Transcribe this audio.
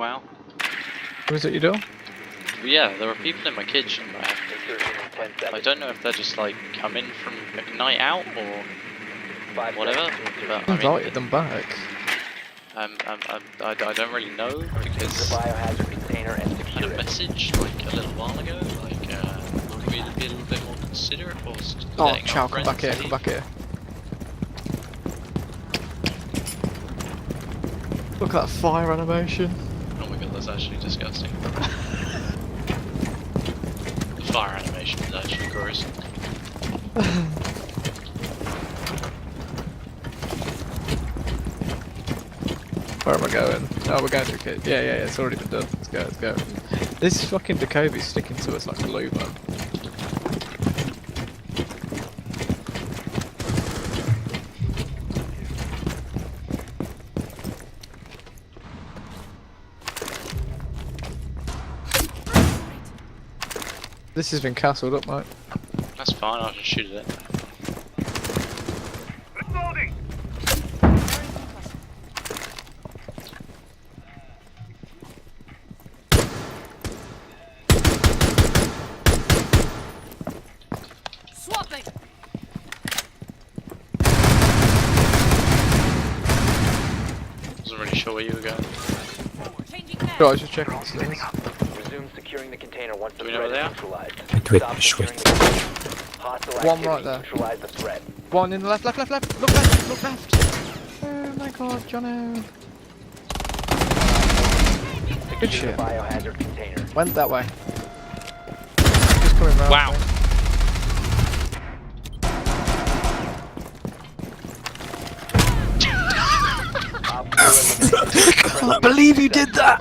Wow. What is it you do? Yeah, there are people in my kitchen. Insertion in 10 seconds. I don't know if they're just like coming from a night out or 5 whatever, seconds to but insertion. I mean, Invited them back. I don't really know Secure the because biohazard container and I had secure a it. message like a little while ago, like would we be a little bit more considerate whilst Oh, letting chow, our come friends back here, leave? come back here. Look at that fire animation. Oh my god, that's actually disgusting. The fire animation is actually gross. Where am I going? Oh, we're going to kit. Yeah, it's already been done. Let's go. This fucking Decovi's sticking to us like glue, man. This has been castled up, mate. That's fine, I'll just shoot it. Swapping. Wasn't really sure where you were going. Changing now. Right, I was just checking the stairs. Resume securing the container once the Do we know threat where is they are? neutralized. Wait, Stop shit. securing the container. Hostile One right activity there. neutralize the threat. One in the left. Look left. Oh my god, Jono. Good Secure shit. the biohazard container. Went that way. Just coming round. Wow. Op 4 eliminated. I can't believe you did that!